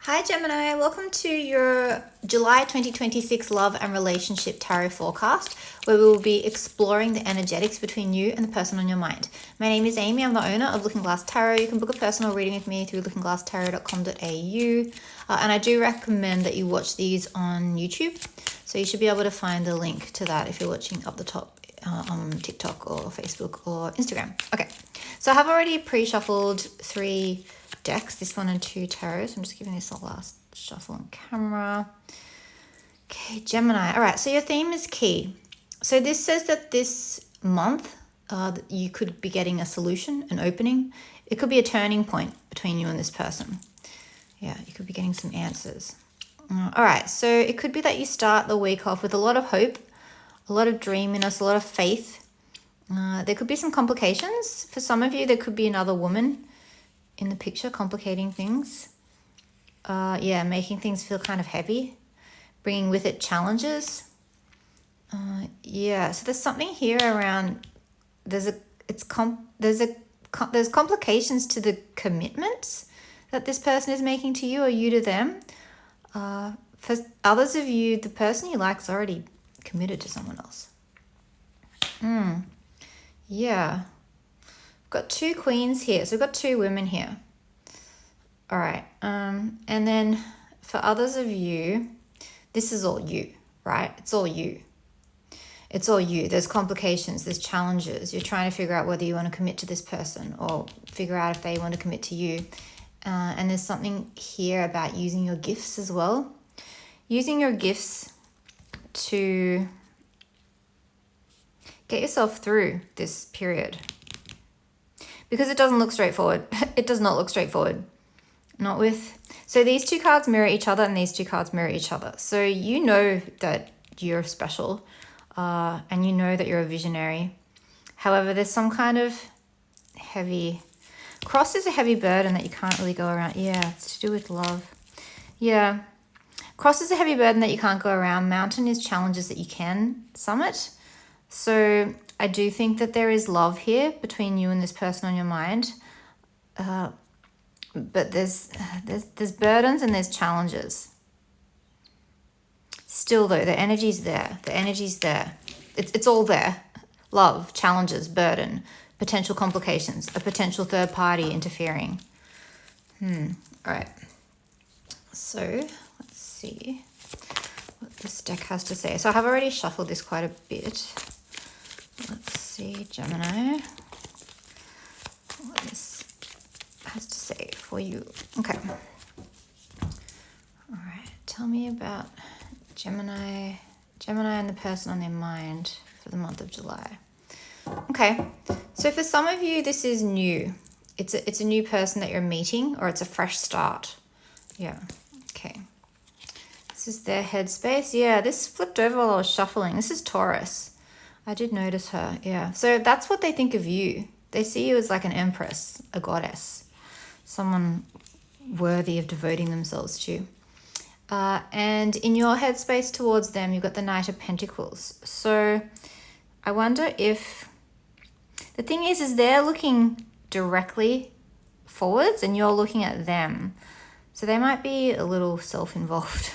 Hi Gemini, welcome to your July 2026 Love and Relationship Tarot forecast, where we will be exploring the energetics between you and the person on your mind. My name is Amy, I'm the owner of Looking Glass Tarot. You can book a personal reading with me through lookingglasstarot.com.au, and I do recommend that you watch these on YouTube, so you should be able to find the link to that if you're watching up the top on TikTok or Facebook or Instagram. Okay, so I have already pre-shuffled 3 decks, this one and 2 tarots. I'm just giving this a last shuffle on camera. Okay, Gemini. All right, so your theme is key. So this says that this month you could be getting a solution, an opening. It could be a turning point between you and this person. Yeah, you could be getting some answers. All right, so it could be that you start the week off with a lot of hope, a lot of dreaminess, a lot of faith. There could be some complications. For some of you, there could be another woman in the picture complicating things. Making things feel kind of heavy, bringing with it challenges. So there's something here around, there's complications to the commitments that this person is making to you or you to them. For others of you, the person you like is already committed to someone else. Got 2 queens here, so we've got 2 women here. All right, and then for others of you, this is all you, right? It's all you. It's all you. There's complications, there's challenges. You're trying to figure out whether you want to commit to this person or figure out if they want to commit to you. And there's something here about using your gifts as well. Using your gifts to get yourself through this period. Because it doesn't look straightforward. It does not look straightforward. So these 2 cards mirror each other and these 2 cards mirror each other. So you know that you're special and you know that you're a visionary. However, there's some kind of heavy... Cross is a heavy burden that you can't really go around. Yeah, it's to do with love. Yeah. Cross is a heavy burden that you can't go around. Mountain is challenges that you can summit. So I do think that there is love here between you and this person on your mind. But there's burdens and there's challenges. Still though, the energy's there. The energy's there. It's all there. Love, challenges, burden, potential complications, a potential third party interfering. All right. So let's see what this deck has to say. So I have already shuffled this quite a bit. Let's see, Gemini, what this has to say for you. Okay. All right. Tell me about Gemini and the person on their mind for the month of July. Okay. So for some of you, this is new. It's a new person that you're meeting, or it's a fresh start. Yeah. Okay. This is their headspace. Yeah, this flipped over while I was shuffling. This is Taurus. I did notice her, yeah. So that's what they think of you. They see you as like an empress, a goddess, someone worthy of devoting themselves to. And in your headspace towards them, you've got the Knight of Pentacles. So I wonder if... The thing is they're looking directly forwards and you're looking at them. So they might be a little self-involved.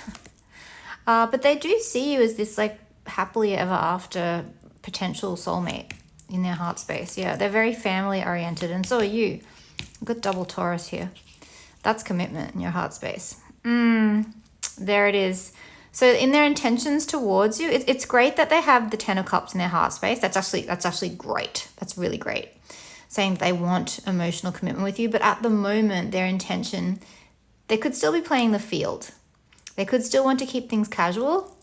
But they do see you as this like happily ever after potential soulmate in their heart space. Yeah, they're very family oriented, and so are you. I've got double Taurus here. That's commitment in your heart space. There it is. So in their intentions towards you, it's great that they have the 10 of Cups in their heart space. That's actually great. That's really great. Saying they want emotional commitment with you, but at the moment, their intention, they could still be playing the field. They could still want to keep things casual,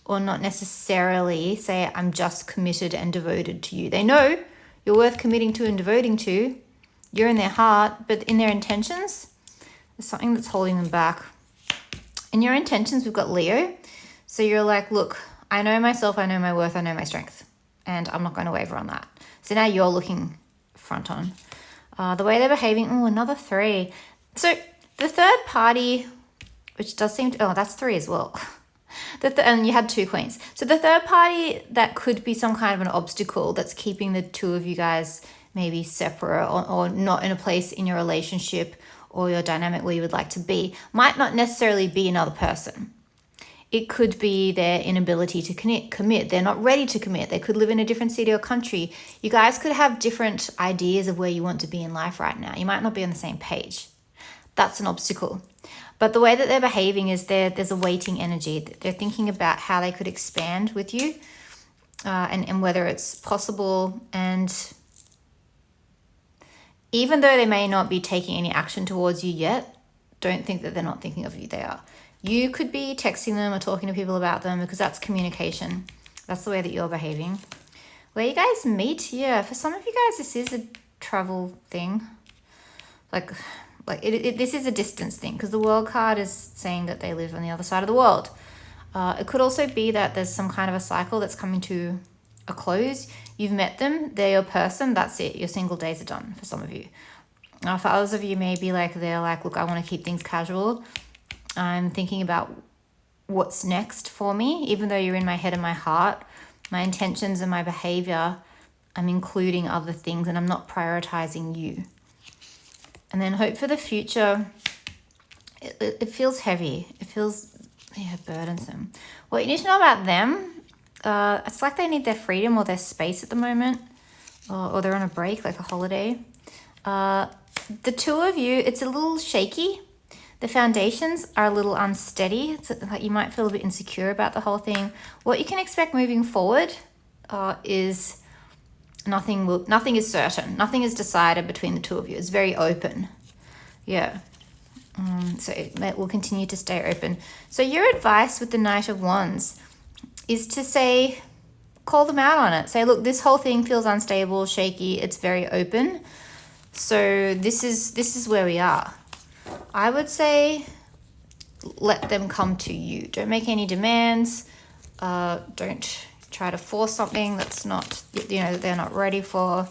or not necessarily say, I'm just committed and devoted to you. They know you're worth committing to and devoting to. You're in their heart, but in their intentions, there's something that's holding them back. In your intentions, we've got Leo. So you're like, look, I know myself, I know my worth, I know my strength, and I'm not going to waver on that. So now you're looking front on. The way they're behaving, another 3. So the third party, which does seem to, that's 3 as well. And you had 2 queens. So the third party, that could be some kind of an obstacle that's keeping the 2 of you guys maybe separate or not in a place in your relationship, or your dynamic where you would like to be might not necessarily be another person. It could be their inability to commit. They're not ready to commit. They could live in a different city or country. You guys could have different ideas of where you want to be in life right now. You might not be on the same page. That's an obstacle. But the way that they're behaving is there's a waiting energy. They're thinking about how they could expand with you and whether it's possible. And even though they may not be taking any action towards you yet, don't think that they're not thinking of you. They are. You could be texting them or talking to people about them because that's communication. That's the way that you're behaving. Where you guys meet, yeah, for some of you guys, this is a travel thing. This is a distance thing because the world card is saying that they live on the other side of the world. It could also be that there's some kind of a cycle that's coming to a close. You've met them, they're your person, that's it. Your single days are done for some of you. For others of you, maybe they're like, look, I want to keep things casual. I'm thinking about what's next for me, even though you're in my head and my heart, my intentions and my behavior, I'm including other things and I'm not prioritizing you. And then hope for the future, it feels heavy. It feels burdensome. What you need to know about them, it's like they need their freedom or their space at the moment, or they're on a break, like a holiday. The two of you, it's a little shaky. The foundations are a little unsteady. It's like you might feel a bit insecure about the whole thing. What you can expect moving forward is nothing is certain. Nothing is decided between the two of you. It's very open. Yeah. So it will continue to stay open. So your advice with the Knight of Wands is to say, call them out on it. Say, look, this whole thing feels unstable, shaky. It's very open. So this is where we are. I would say let them come to you. Don't make any demands. Don't try to force something that's not, that they're not ready for.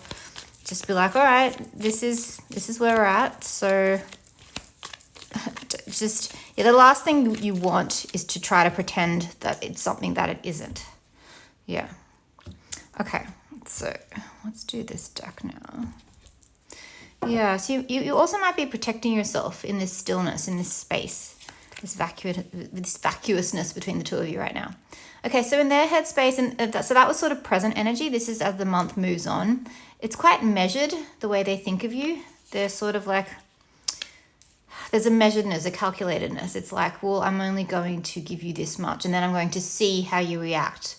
Just be like, all right, this is where we're at. So the last thing you want is to try to pretend that it's something that it isn't. Yeah. Okay, so let's do this deck now. Yeah, so you also might be protecting yourself in this stillness, in this space, this vacuousness between the two of you right now. Okay, so in their headspace, and so that was sort of present energy. This is as the month moves on. It's quite measured, the way they think of you. They're sort of like, there's a measuredness, a calculatedness. It's like, well, I'm only going to give you this much, and then I'm going to see how you react.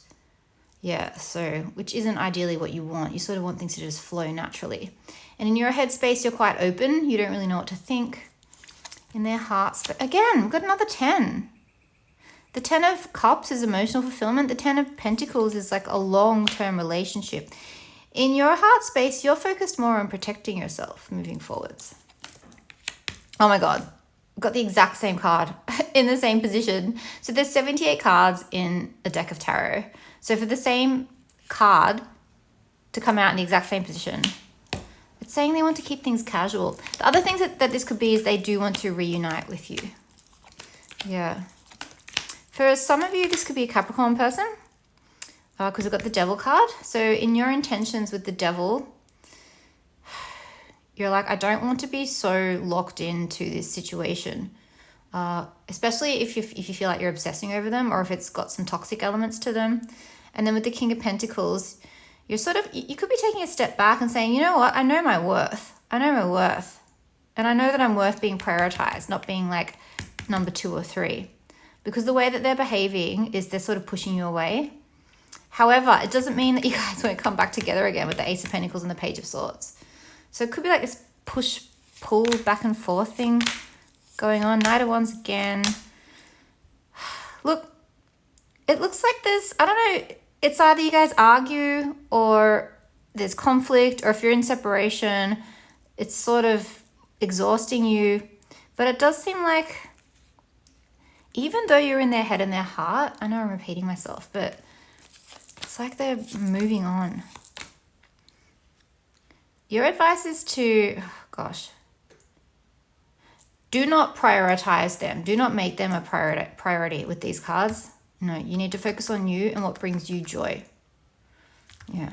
Yeah, so, which isn't ideally what you want. You sort of want things to just flow naturally. And in your headspace, you're quite open. You don't really know what to think. In their hearts, but again, we've got another 10. The 10 of Cups is emotional fulfillment. The 10 of Pentacles is like a long-term relationship. In your heart space, you're focused more on protecting yourself moving forwards. Oh my God, we've got the exact same card in the same position. So there's 78 cards in a deck of tarot. So for the same card to come out in the exact same position, it's saying they want to keep things casual. The other things that this could be is they do want to reunite with you. Yeah. For some of you, this could be a Capricorn person because we've got the Devil card. So in your intentions with the Devil, you're like, I don't want to be so locked into this situation, especially if you feel like you're obsessing over them or if it's got some toxic elements to them. And then with the King of Pentacles, you're sort of, you could be taking a step back and saying, you know what, I know my worth. I know my worth. And I know that I'm worth being prioritized, not being like number 2 or 3. Because the way that they're behaving is they're sort of pushing you away. However, it doesn't mean that you guys won't come back together again with the Ace of Pentacles and the Page of Swords. So it could be like this push-pull back and forth thing going on. Knight of Wands again. Look, it looks like there's, I don't know, it's either you guys argue or there's conflict, or if you're in separation, it's sort of exhausting you. But it does seem like, even though you're in their head and their heart, I know I'm repeating myself, but it's like they're moving on. Your advice is to, do not prioritize them. Do not make them a priority with these cards. No, you need to focus on you and what brings you joy. Yeah.